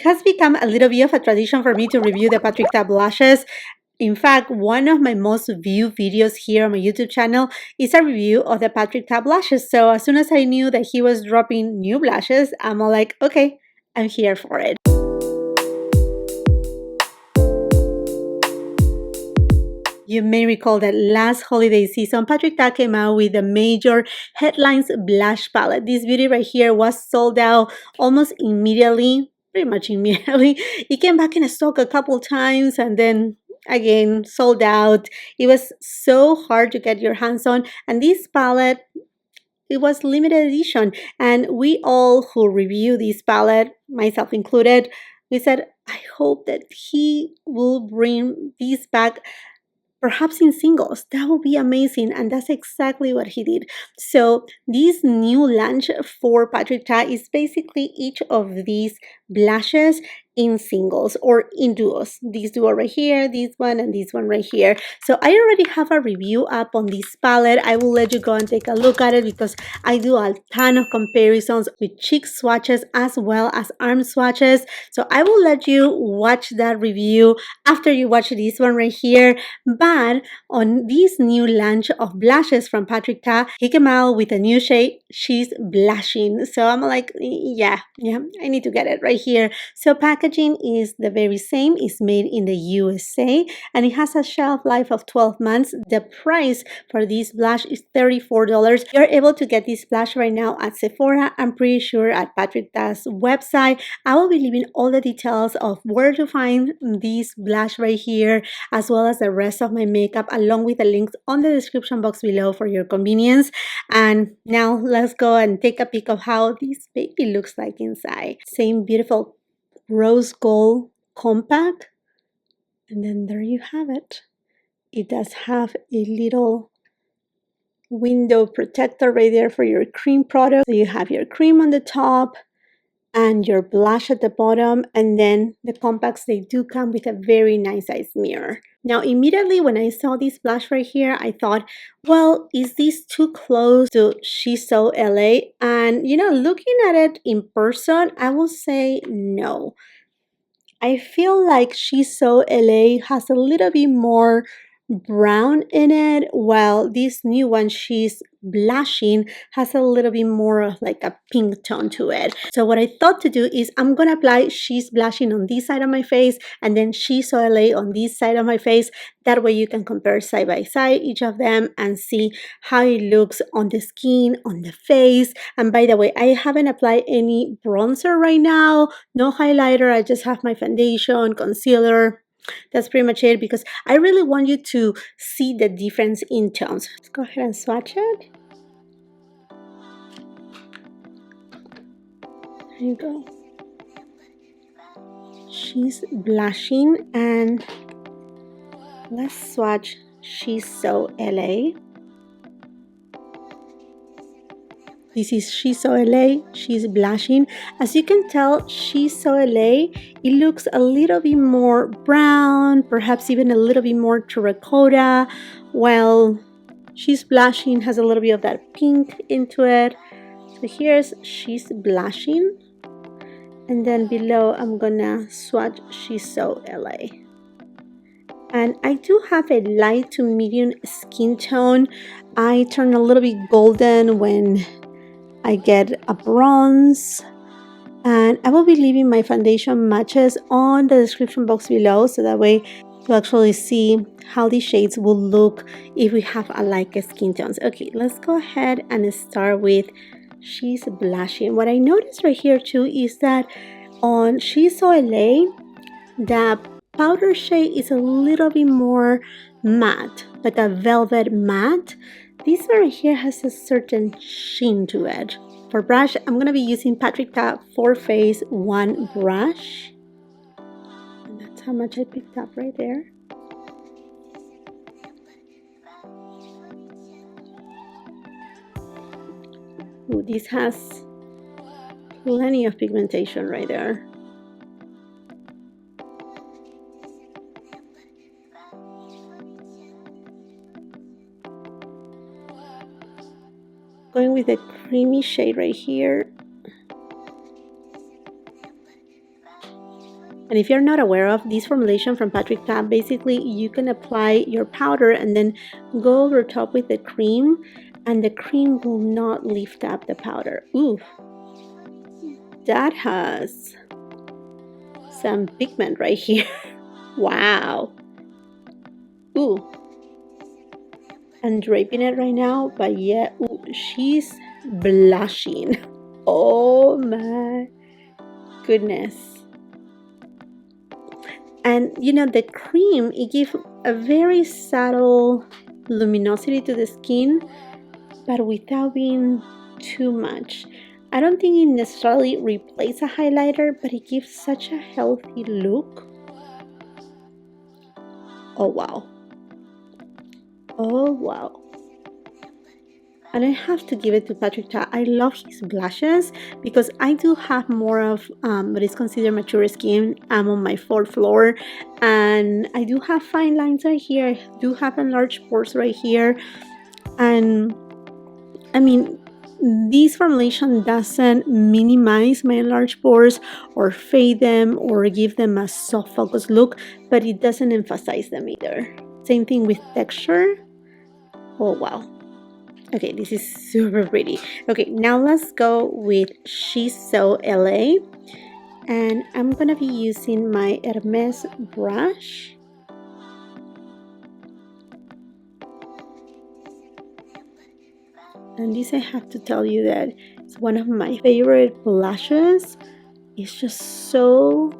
has become a little bit of a tradition for me to review the Patrick Ta blushes. In fact, one of my most viewed videos here on my YouTube channel is a review of the Patrick Ta blushes. So as soon as I knew that he was dropping new blushes, I'm all like, okay, I'm here for it. You may recall that last holiday season, Patrick Ta came out with the major Headlines Blush Palette. This beauty right here was sold out almost immediately, pretty much immediately. It came back in stock a couple times and then again sold out. It was so hard to get your hands on, and this palette, it was limited edition, and we all who review this palette, myself included, we said, I hope that he will bring this back perhaps in singles. That would be amazing, and that's exactly what he did. So this new launch for Patrick Ta is basically each of these blushes in singles or in duos. This duo right here, this one, and this one right here. So I already have a review up on this palette. I will let you go and take a look at it because I do a ton of comparisons with cheek swatches as well as arm swatches. So I will let you watch that review after you watch this one right here. But on this new launch of blushes from Patrick Ta, he came out with a new shade, She's Blushing. So I'm like, yeah, I need to get it right here. So packaging is the very same. It's made in the USA and it has a shelf life of 12 months. The price for this blush is $34. You're able to get this blush right now at Sephora. I'm pretty sure at Patrick Ta's website. I will be leaving all the details of where to find this blush right here, as well as the rest of my makeup, along with the links on the description box below for your convenience. And now let's go and take a peek of how this baby looks like inside. Same beautiful rose gold compact, and then there you have it. It does have a little window protector right there for your cream product. So you have your cream on the top and your blush at the bottom, and then the compacts, they do come with a very nice size mirror. Now immediately when I saw this blush right here, I thought, well, is this too close to She's So LA? And you know, looking at it in person, I will say no. I feel like She's So LA has a little bit more brown in it, while this new one, She's Blushing, has a little bit more of like a pink tone to it. So what I thought to do is I'm gonna apply She's Blushing on this side of my face and then She's So LA on this side of my face. That way you can compare side by side each of them and see how it looks on the skin, on the face. And by the way, I haven't applied any bronzer right now, no highlighter. I just have my foundation, concealer. That's pretty much it, because I really want you to see the difference in tones. Let's go ahead and swatch it. There you go. She's Blushing, and let's swatch She's So LA. This is She's So LA, She's Blushing. As you can tell, She's So LA, it looks a little bit more brown, perhaps even a little bit more terracotta, while She's Blushing has a little bit of that pink into it. So here's She's Blushing, and then below I'm gonna swatch She's So LA. And I do have a light to medium skin tone. I turn a little bit golden when I get a bronze, and I will be leaving my foundation matches on the description box below, so that way you actually see how these shades will look if we have alike skin tones. Okay, let's go ahead and start with She's Blushing. What I noticed right here too is that on She's So LA, the powder shade is a little bit more matte, like a velvet matte. This one right here has a certain sheen to it. For brush, I'm going to be using Patrick Ta 4-Phase 1 brush. And that's how much I picked up right there. Ooh, this has plenty of pigmentation right there. Going with a creamy shade right here. And if you're not aware of this formulation from Patrick Ta, basically you can apply your powder and then go over top with the cream, and the cream will not lift up the powder. Ooh, that has some pigment right here. Wow. Ooh. I'm draping it right now, but yeah, ooh, she's blushing. Oh my goodness. And you know, the cream, it gives a very subtle luminosity to the skin, but without being too much. I don't think it necessarily replaces a highlighter, but it gives such a healthy look. Oh wow. Oh wow. And I have to give it to Patrick Ta. I love his blushes because I do have more of what is considered mature skin. I'm on my 4th floor and I do have fine lines right here. I do have enlarged pores right here. And I mean, this formulation doesn't minimize my enlarged pores or fade them or give them a soft focus look, but it doesn't emphasize them either. Same thing with texture. Oh wow. Okay, this is super pretty. Okay, now let's go with She's So LA. And I'm gonna be using my Hermes brush. And this, I have to tell you that it's one of my favorite blushes. It's just so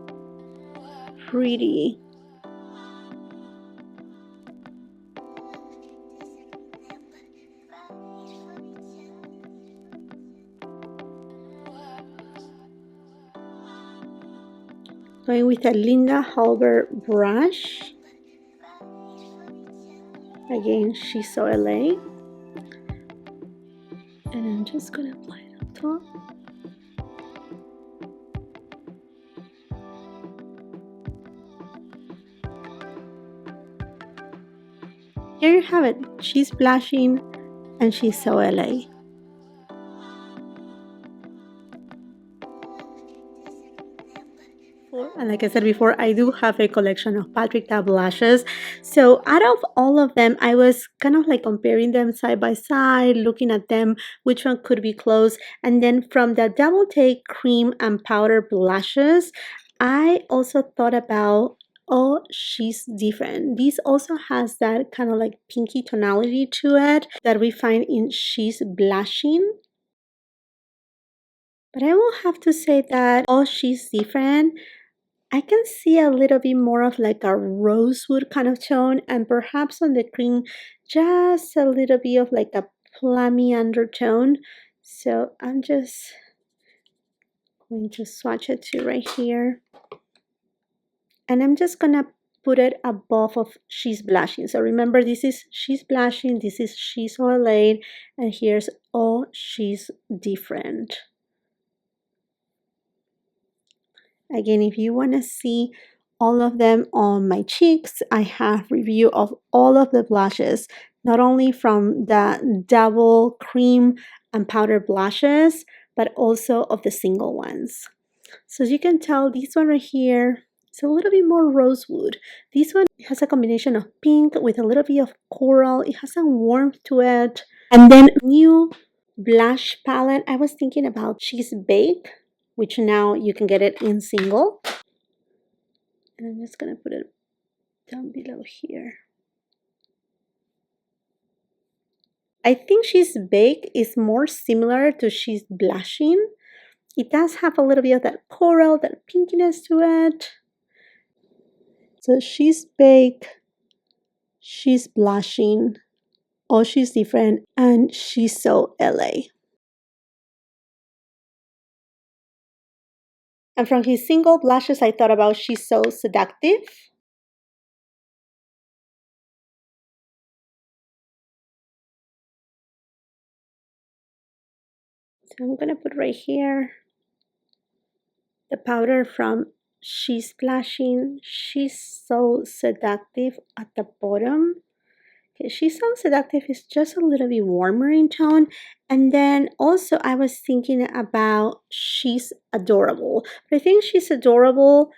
pretty. Going with a Linda Halbert brush. Again, She's So LA. And I'm just gonna apply it on top. Here you have it. She's blushing and she's so LA. And like I said before, I do have a collection of Patrick Ta blushes. So out of all of them, I was kind of like comparing them side by side, looking at them, which one could be close. And then from the Double Take cream and powder blushes, I also thought about, oh, She's Different. This also has that kind of like pinky tonality to it that we find in She's Blushing. But I will have to say that, oh, She's Different, I can see a little bit more of like a rosewood kind of tone, and perhaps on the cream just a little bit of like a plummy undertone. So I'm just going to swatch it to right here, and I'm just gonna put it above of She's Blushing. So remember, this is She's Blushing, this is She's So LA, and here's Oh, She's Different. Again, if you want to see all of them on my cheeks, I have review of all of the blushes, not only from the double cream and powder blushes, but also of the single ones. So as you can tell, this one right here is a little bit more rosewood. This one has a combination of pink with a little bit of coral. It has some warmth to it. And then new blush palette, I was thinking about She's Baked, which now you can get it in single. And I'm just gonna put it down below here. I think She's Baked is more similar to She's Blushing. It does have a little bit of that coral, that pinkiness to it. So She's Baked, She's Blushing, Oh, She's Different, and She's So LA. And from his single blushes, I thought about She's So Seductive. So I'm gonna put right here the powder from She's Blushing, She's So Seductive at the bottom. Okay, She's So Seductive is just a little bit warmer in tone. And then also I was thinking about She's Adorable. But I think She's Adorable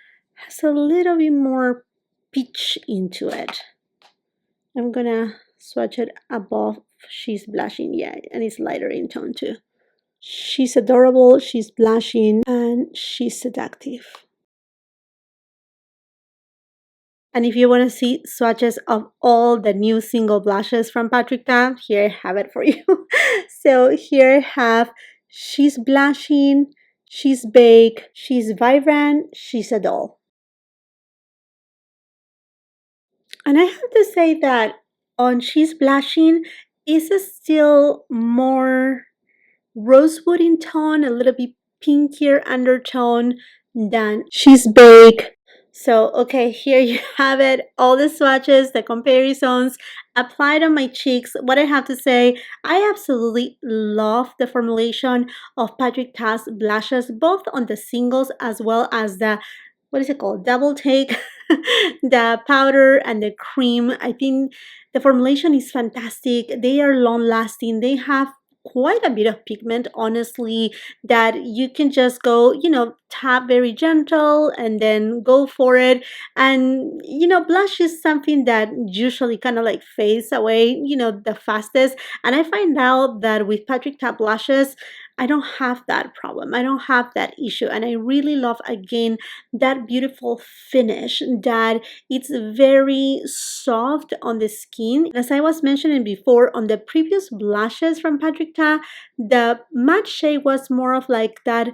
has a little bit more peach into it. I'm gonna swatch it above. She's blushing, yeah, and it's lighter in tone too. She's adorable, she's blushing, and she's seductive. And if you want to see swatches of all the new single blushes from Patrick Ta, here I have it for you. So here I have, she's blushing, she's baked, she's vibrant, she's a doll. And I have to say that on She's Blushing is still more rosewood in tone, a little bit pinkier undertone than She's Baked. So, okay, here you have it. All the swatches, the comparisons applied on my cheeks. What I have to say, I absolutely love the formulation of Patrick Ta's blushes, both on the singles as well as the, what is it called, double take, the powder and the cream. I think the formulation is fantastic. They are long lasting. They have quite a bit of pigment, honestly, that you can just go, tap very gentle and then go for it. And blush is something that usually kind of like fades away, the fastest. And I find out that with Patrick Ta blushes, I don't have that problem. I don't have that issue. And I really love, again, that beautiful finish, that it's very soft on the skin. As I was mentioning before, on the previous blushes from Patrick Ta, the matte shade was more of like that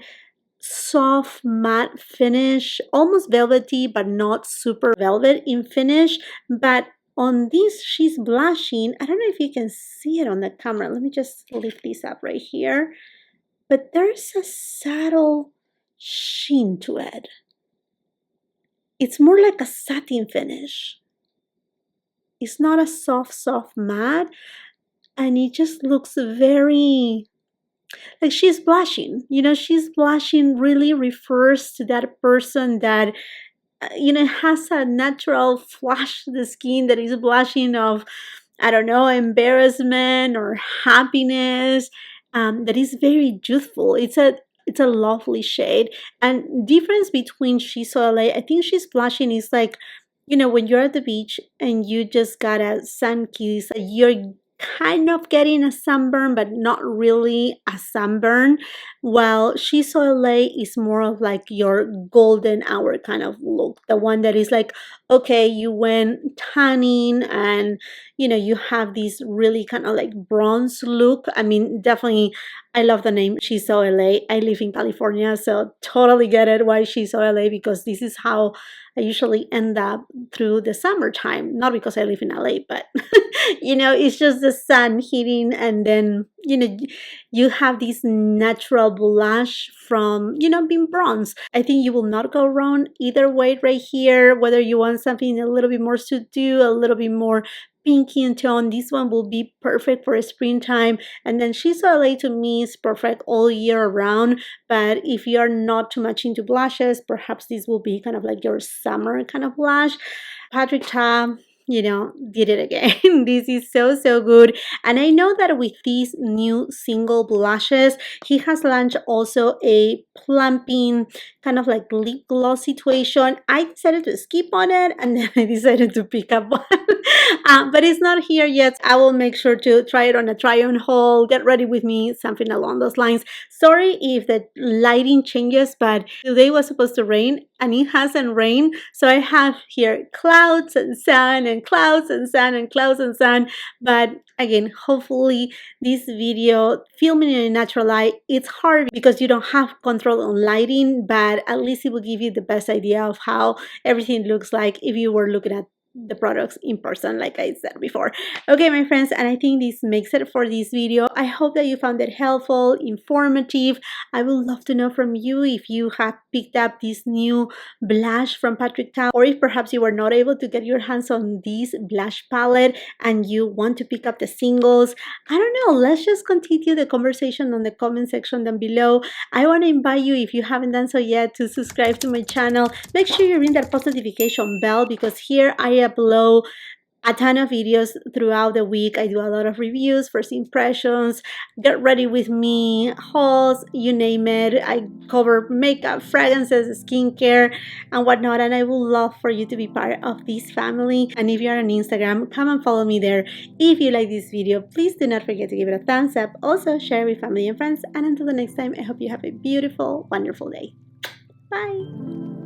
soft matte finish, almost velvety, but not super velvet in finish. But on this, she's blushing. I don't know if you can see it on the camera. Let me just lift this up right here. But there's a subtle sheen to it. It's more like a satin finish. It's not a soft matte, and it just looks very like she's blushing. She's blushing really refers to that person that has a natural flush to the skin, that is blushing of, I don't know, embarrassment or happiness, that is very youthful. It's a lovely shade. And difference between She's So LA, I think she's blushing is like, when you're at the beach and you just got a sun kiss, you're kind of getting a sunburn, but not really a sunburn. While She's So LA is more of like your golden hour kind of look, the one that is like, okay, you went tanning and you have this really kind of like bronze look. I mean, definitely, I love the name She's So LA. I live in California, so totally get it why She's So LA, because this is how I usually end up through the summertime. Not because I live in LA, but it's just the sun hitting, and then you have this natural blush from being bronze. I think you will not go wrong either way right here, whether you want something a little bit more subdued, a little bit more pinky in tone. This one will be perfect for springtime. And then She's So LA to me is perfect all year around. But if you're not too much into blushes, perhaps this will be kind of like your summer kind of blush. Patrick Ta, did it again. This is so good. And I know that with these new single blushes, he has launched also a plumping kind of like lip gloss situation. I decided to skip on it, and then I decided to pick up one. But it's not here yet. I will make sure to try it on a try-on haul. Get ready with me, something along those lines. Sorry if the lighting changes, but today was supposed to rain and it hasn't rained. So I have here clouds and sun and clouds and sun and clouds and sun. But again, hopefully this video, filming in a natural light, it's hard because you don't have control on lighting, but at least it will give you the best idea of how everything looks like if you were looking at the products in person, like I said before. Okay, my friends, and I think this makes it for this video. I hope that you found it helpful, informative. I would love to know from you if you have picked up this new blush from Patrick Ta, or if perhaps you were not able to get your hands on this blush palette and you want to pick up the singles. I don't know, let's just continue the conversation on the comment section down below. I want to invite you, if you haven't done so yet, to subscribe to my channel. Make sure you ring that post notification bell, because here I upload a ton of videos throughout the week. I do a lot of reviews, first impressions, get ready with me, hauls, you name it. I cover makeup, fragrances, skincare, and whatnot. And I would love for you to be part of this family. And if you're on Instagram, come and follow me there. If you like this video, please do not forget to give it a thumbs up. Also, share with family and friends. And until the next time, I hope you have a beautiful, wonderful day. Bye.